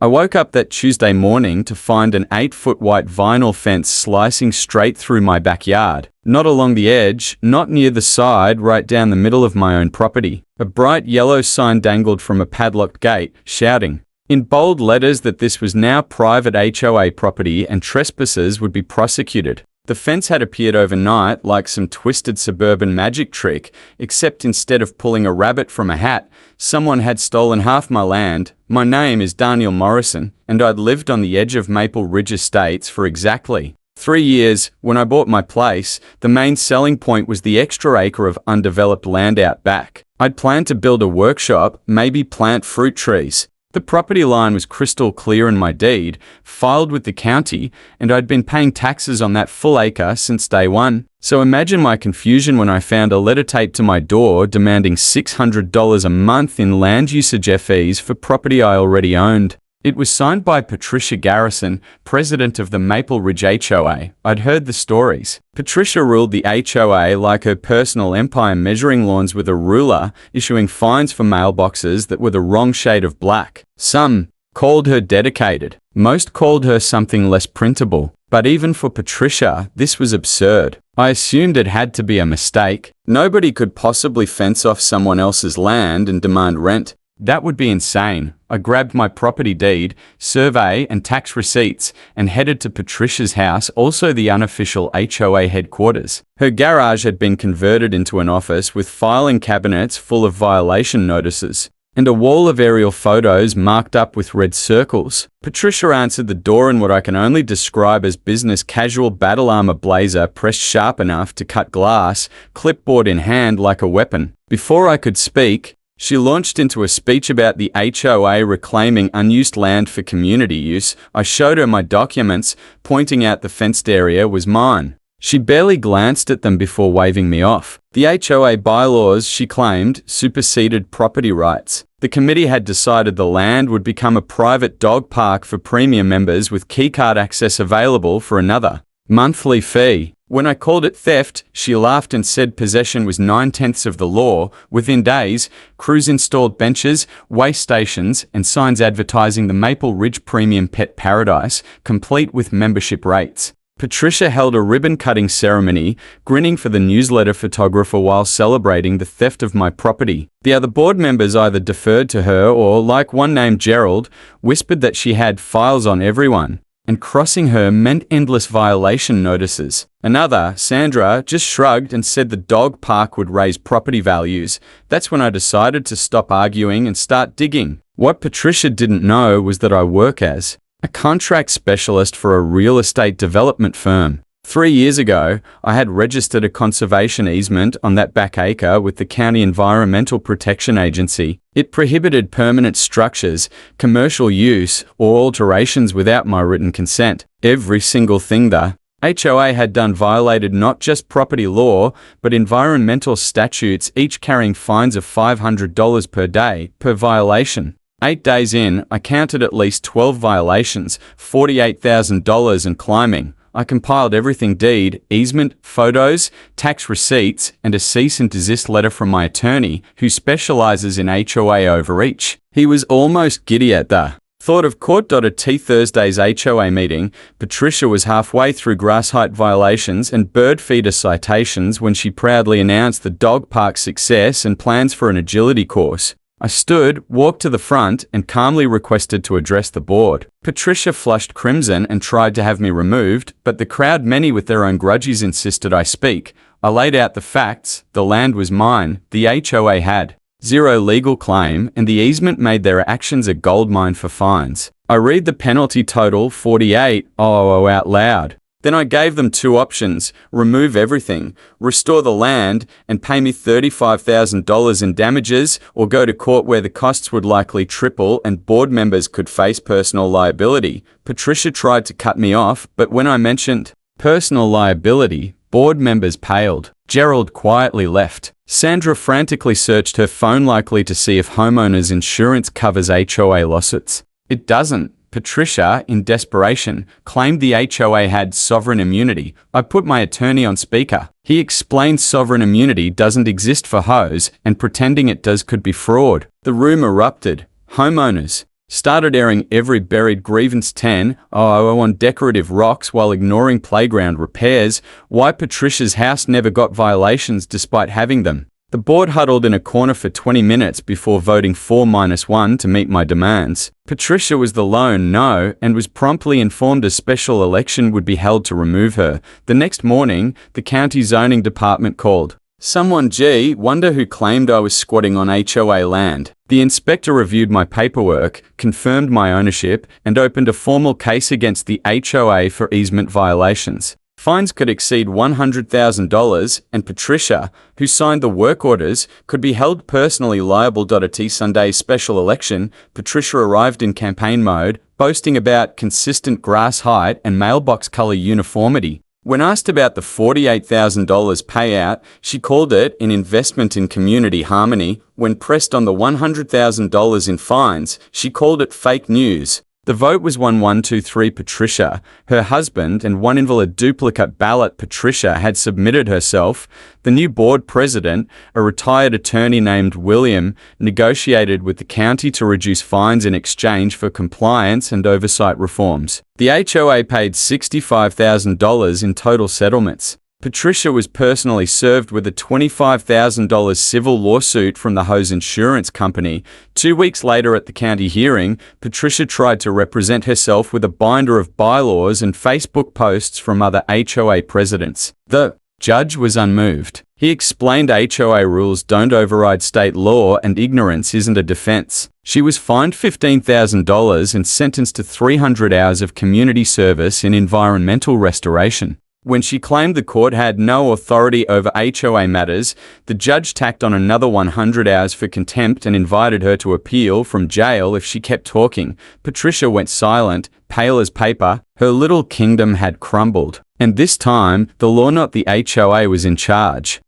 I woke up that Tuesday morning to find an 8-foot white vinyl fence slicing straight through my backyard. Not along the edge, not near the side, right down the middle of my own property. A bright yellow sign dangled from a padlocked gate, shouting in bold letters that this was now private HOA property and trespassers would be prosecuted. The fence had appeared overnight like some twisted suburban magic trick, except instead of pulling a rabbit from a hat, someone had stolen half my land. My name is Daniel Morrison, and I'd lived on the edge of Maple Ridge Estates for exactly 3 years. When I bought my place, the main selling point was the extra acre of undeveloped land out back. I'd planned to build a workshop, maybe plant fruit trees. The property line was crystal clear in my deed, filed with the county, and I'd been paying taxes on that full acre since day one. So imagine my confusion when I found a letter taped to my door demanding $600 a month in land usage fees for property I already owned. It was signed by Patricia Garrison, president of the Maple Ridge HOA. I'd heard the stories. Patricia ruled the HOA like her personal empire, measuring lawns with a ruler, issuing fines for mailboxes that were the wrong shade of black. Some called her dedicated. Most called her something less printable. But even for Patricia, this was absurd. I assumed it had to be a mistake. Nobody could possibly fence off someone else's land and demand rent. That would be insane. I grabbed my property deed, survey and tax receipts and headed to Patricia's house, also the unofficial HOA headquarters. Her garage had been converted into an office with filing cabinets full of violation notices and a wall of aerial photos marked up with red circles. Patricia answered the door in what I can only describe as business casual battle armor blazer pressed sharp enough to cut glass, clipboard in hand like a weapon. Before I could speak, she launched into a speech about the HOA reclaiming unused land for community use. I showed her my documents, pointing out the fenced area was mine. She barely glanced at them before waving me off. The HOA bylaws, she claimed, superseded property rights. The committee had decided the land would become a private dog park for premium members with keycard access available for another monthly fee. When I called it theft, she laughed and said possession was 9/10 of the law. Within days, crews installed benches, weigh stations, and signs advertising the Maple Ridge Premium Pet Paradise, complete with membership rates. Patricia held a ribbon-cutting ceremony, grinning for the newsletter photographer while celebrating the theft of my property. The other board members either deferred to her or, like one named Gerald, whispered that she had files on everyone, and crossing her meant endless violation notices. Another, Sandra, just shrugged and said the dog park would raise property values. That's when I decided to stop arguing and start digging. What Patricia didn't know was that I work as a contract specialist for a real estate development firm. 3 years ago, I had registered a conservation easement on that back acre with the County Environmental Protection Agency. It prohibited permanent structures, commercial use, or alterations without my written consent. Every single thing the HOA had done violated not just property law, but environmental statutes, each carrying fines of $500 per day per violation. 8 days in, I counted at least 12 violations, $48,000 and climbing. I compiled everything: deed, easement, photos, tax receipts, and a cease and desist letter from my attorney, who specializes in HOA overreach. He was almost giddy at the thought of court. At Thursday's HOA meeting, Patricia was halfway through grass height violations and bird feeder citations when she proudly announced the dog park's success and plans for an agility course. I stood, walked to the front, and calmly requested to address the board. Patricia flushed crimson and tried to have me removed, but the crowd, many with their own grudges, insisted I speak. I laid out the facts. The land was mine, the HOA had zero legal claim, and the easement made their actions a goldmine for fines. I read the penalty total, $48,000 out loud. Then I gave them two options: remove everything, restore the land, and pay me $35,000 in damages, or go to court where the costs would likely triple and board members could face personal liability. Patricia tried to cut me off, but when I mentioned personal liability, board members paled. Gerald quietly left. Sandra frantically searched her phone, likely to see if homeowners insurance covers HOA lawsuits. It doesn't. Patricia, in desperation, claimed the HOA had sovereign immunity. I put my attorney on speaker. He explained sovereign immunity doesn't exist for HOAs, and pretending it does could be fraud. The room erupted. Homeowners, started airing every buried grievance 10 on decorative rocks while ignoring playground repairs, why Patricia's house never got violations despite having them. The board huddled in a corner for 20 minutes before voting 4-1 to meet my demands. Patricia was the lone no and was promptly informed a special election would be held to remove her. The next morning, the county zoning department called. Someone wonder who claimed I was squatting on HOA land. The inspector reviewed my paperwork, confirmed my ownership, and opened a formal case against the HOA for easement violations. Fines could exceed $100,000, and Patricia, who signed the work orders, could be held personally liable. At Sunday's special election, Patricia arrived in campaign mode, boasting about consistent grass height and mailbox color uniformity. When asked about the $48,000 payout, she called it an investment in community harmony. When pressed on the $100,000 in fines, she called it fake news. The vote was 1-1-2-3 Patricia. Her husband and one invalid duplicate ballot Patricia had submitted herself. The new board president, a retired attorney named William, negotiated with the county to reduce fines in exchange for compliance and oversight reforms. The HOA paid $65,000 in total settlements. Patricia was personally served with a $25,000 civil lawsuit from the HOA's insurance company. 2 weeks later at the county hearing, Patricia tried to represent herself with a binder of bylaws and Facebook posts from other HOA presidents. The judge was unmoved. He explained HOA rules don't override state law and ignorance isn't a defense. She was fined $15,000 and sentenced to 300 hours of community service in environmental restoration. When she claimed the court had no authority over HOA matters, the judge tacked on another 100 hours for contempt and invited her to appeal from jail if she kept talking. Patricia went silent, pale as paper. Her little kingdom had crumbled. And this time, the law, not the HOA, was in charge.